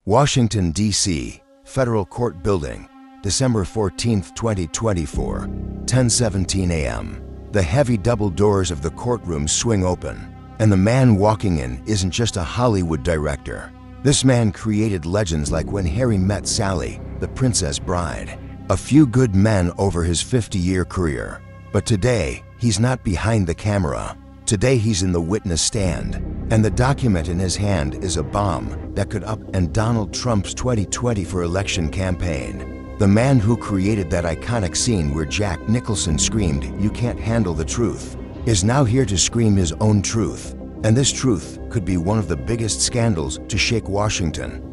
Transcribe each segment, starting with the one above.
Washington, D.C., Federal Court Building, December 14, 2024, 10:17 a.m. The heavy double doors of the courtroom swing open, and the man walking in isn't just a Hollywood director. This man created legends like When Harry Met Sally, The Princess Bride, A Few Good Men over his 50-year career. But today, he's not behind the camera. Today he's in the witness stand, and the document in his hand is a bomb that could upend Donald Trump's 2024 election campaign. The man who created that iconic scene where Jack Nicholson screamed, "You can't handle the truth," is now here to scream his own truth. And this truth could be one of the biggest scandals to shake Washington.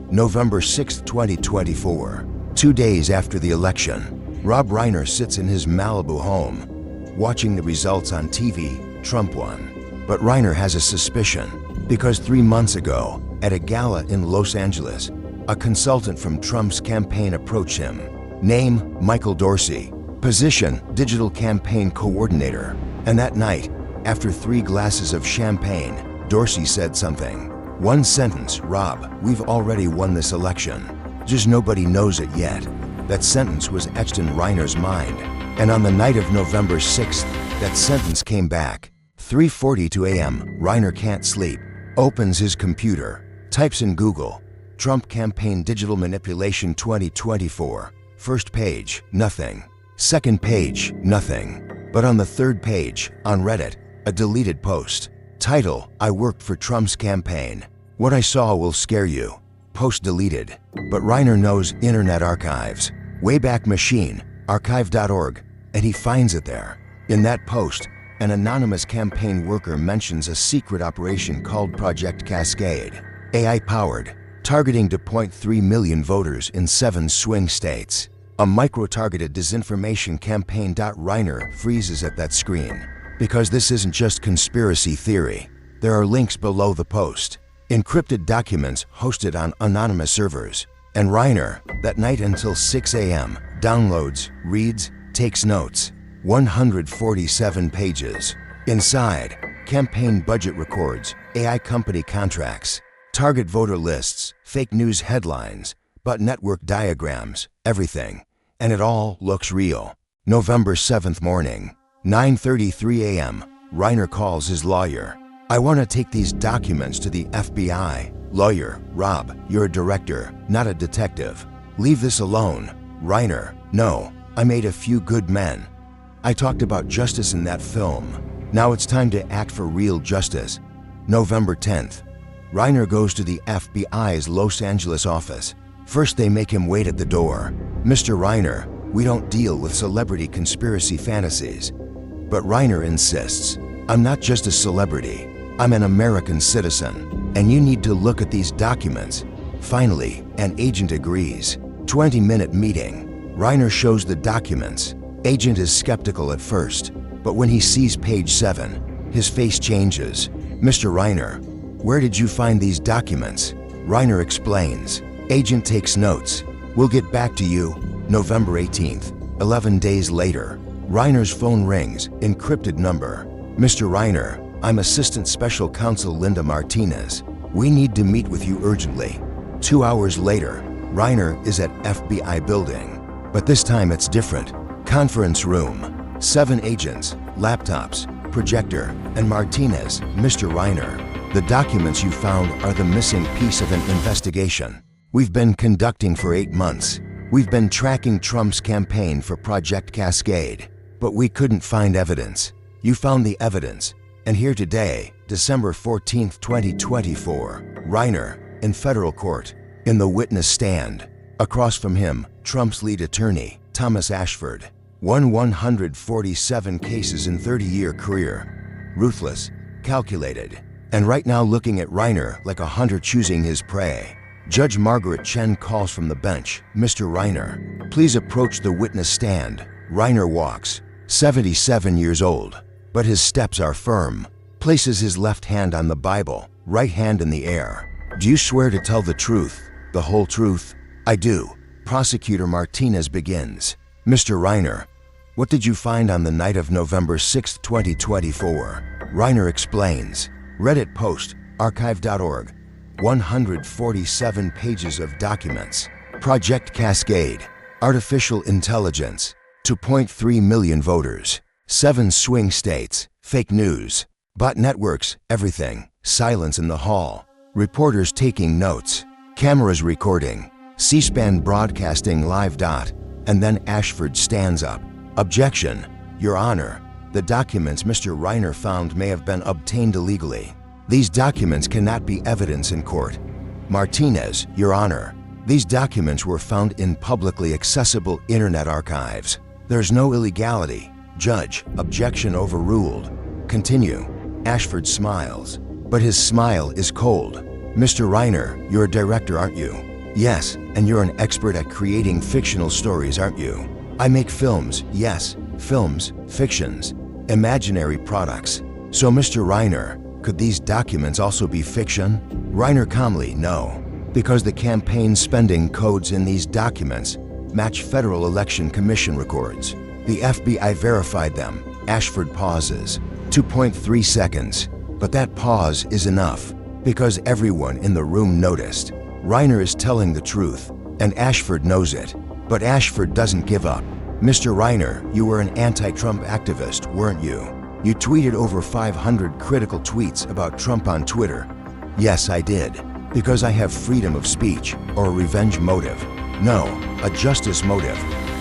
November 6, 2024. 2 days after the election, Rob Reiner sits in his Malibu home, watching the results on TV. Trump won. But Reiner has a suspicion, because 3 months ago, at a gala in Los Angeles, a consultant from Trump's campaign approached him. Name, Michael Dorsey. Position, digital campaign coordinator. And that night, after 3 glasses of champagne, Dorsey said something. One sentence, "Rob, we've already won this election. Just nobody knows it yet." That sentence was etched in Reiner's mind. And on the night of November 6th, that sentence came back. 3:42 a.m., Reiner can't sleep. Opens his computer, types in Google, "Trump campaign digital manipulation 2024. First page, nothing. Second page, nothing. But on the third page, on Reddit, a deleted post. Title, "I worked for Trump's campaign. What I saw will scare you." Post deleted. But Reiner knows Internet Archives. Wayback Machine, archive.org, and he finds it there. In that post, an anonymous campaign worker mentions a secret operation called Project Cascade, AI-powered, targeting 2.3 million voters in 7 swing states. A micro-targeted disinformation campaign. Reiner freezes at that screen, because this isn't just conspiracy theory. There are links below the post, encrypted documents hosted on anonymous servers. And Reiner, that night until 6 a.m., downloads, reads, takes notes. 147 pages. Inside, campaign budget records, AI company contracts, target voter lists, fake news headlines, but network diagrams, everything. And it all looks real. November 7th morning, 9:33 a.m., Reiner calls his lawyer. "I want to take these documents to the FBI. Lawyer, "Rob, you're a director, not a detective. Leave this alone." Reiner, "No, I made A Few Good Men. I talked about justice in that film. Now it's time to act for real justice." November 10th. Reiner goes to the FBI's Los Angeles office. First they make him wait at the door. "Mr. Reiner, we don't deal with celebrity conspiracy fantasies." But Reiner insists, "I'm not just a celebrity. I'm an American citizen, and you need to look at these documents." Finally, an agent agrees. 20-minute meeting. Reiner shows the documents. Agent is skeptical at first, but when he sees page 7, his face changes. "Mr. Reiner, where did you find these documents?" Reiner explains. Agent takes notes. "We'll get back to you." November 18th, 11 days later. Reiner's phone rings, encrypted number. "Mr. Reiner, I'm Assistant Special Counsel Linda Martinez. We need to meet with you urgently." 2 hours later, Reiner is at FBI building. But this time it's different. Conference room, 7 agents, laptops, projector, and Martinez. "Mr. Reiner, the documents you found are the missing piece of an investigation we've been conducting for 8 months. We've been tracking Trump's campaign for Project Cascade, but we couldn't find evidence. You found the evidence, and here today, December 14th, 2024, Reiner, in federal court, in the witness stand. Across from him, Trump's lead attorney, Thomas Ashford. Won 147 cases in 30-year career. Ruthless, calculated, and right now looking at Reiner like a hunter choosing his prey. Judge Margaret Chen calls from the bench, "Mr. Reiner, please approach the witness stand." Reiner walks, 77 years old, but his steps are firm. Places his left hand on the Bible, right hand in the air. "Do you swear to tell the truth, the whole truth?" "I do." Prosecutor Martinez begins. "Mr. Reiner, what did you find on the night of November 6, 2024? Reiner explains. Reddit post, archive.org. 147 pages of documents. Project Cascade, artificial intelligence, 2.3 million voters, 7 swing states, fake news, bot networks, everything, silence in the hall, reporters taking notes, cameras recording, C-SPAN broadcasting live. And then Ashford stands up. Objection, Your Honor. The documents Mr. Reiner found may have been obtained illegally. These documents cannot be evidence in court. Martinez, Your Honor. These documents were found in publicly accessible internet archives. There's no illegality. Judge, objection overruled. Continue. Ashford smiles, but his smile is cold. Mr. Reiner, you're a director, aren't you? Yes, and you're an expert at creating fictional stories, aren't you? I make films, yes, films, fictions, imaginary products. So Mr. Reiner, could these documents also be fiction? Reiner calmly, no, because the campaign spending codes in these documents match Federal Election Commission records. The FBI verified them. Ashford pauses. 2.3 seconds. But that pause is enough, because everyone in the room noticed. Reiner is telling the truth, and Ashford knows it. But Ashford doesn't give up. Mr. Reiner, you were an anti-Trump activist, weren't you? You tweeted over 500 critical tweets about Trump on Twitter. Yes, I did. Because I have freedom of speech, or a revenge motive. No, a justice motive.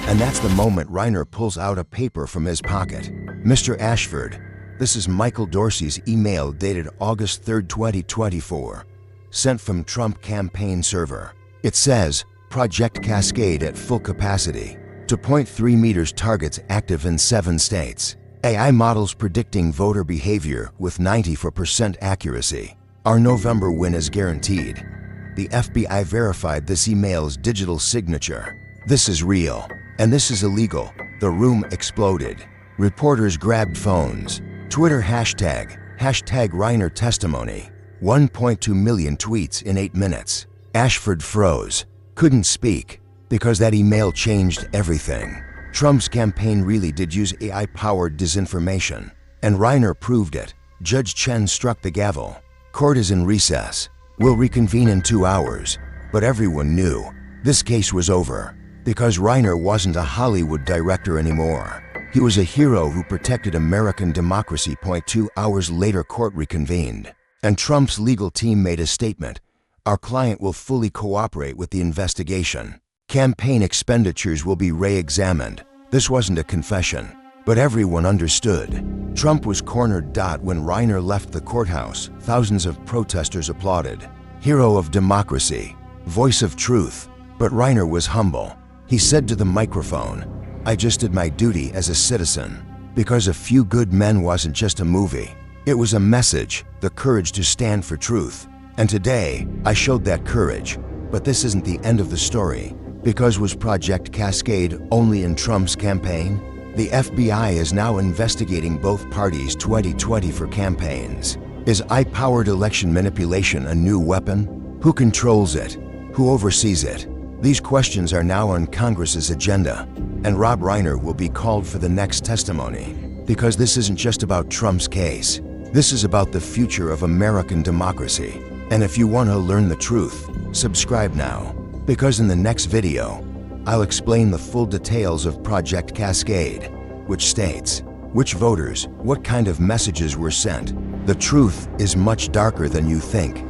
And that's the moment Reiner pulls out a paper from his pocket. Mr. Ashford, this is Michael Dorsey's email dated August 3, 2024. Sent from Trump campaign server. It says, Project Cascade at full capacity. 2.3 meters targets active in 7 states. AI models predicting voter behavior with 94% accuracy. Our November win is guaranteed. The FBI verified this email's digital signature. This is real, and this is illegal. The room exploded. Reporters grabbed phones. Twitter hashtag Reiner testimony. 1.2 million tweets in 8 minutes. Ashford froze, couldn't speak, because that email changed everything. Trump's campaign really did use AI-powered disinformation, and Reiner proved it. Judge Chen struck the gavel. Court is in recess. We'll reconvene in 2 hours. But everyone knew this case was over, because Reiner wasn't a Hollywood director anymore. He was a hero who protected American democracy. 2 hours later, court reconvened. And Trump's legal team made a statement. Our client will fully cooperate with the investigation. Campaign expenditures will be re-examined. This wasn't a confession, but everyone understood. Trump was cornered. When Reiner left the courthouse, thousands of protesters applauded. Hero of democracy, voice of truth. But Reiner was humble. He said to the microphone, I just did my duty as a citizen, because A Few Good Men wasn't just a movie. It was a message, the courage to stand for truth. And today, I showed that courage. But this isn't the end of the story, because was Project Cascade only in Trump's campaign? The FBI is now investigating both parties' 2020 for campaigns. Is AI-powered election manipulation a new weapon? Who controls it? Who oversees it? These questions are now on Congress's agenda, and Rob Reiner will be called for the next testimony. Because this isn't just about Trump's case. This is about the future of American democracy. And if you want to learn the truth, subscribe now. Because in the next video, I'll explain the full details of Project Cascade, which states, which voters, what kind of messages were sent. The truth is much darker than you think.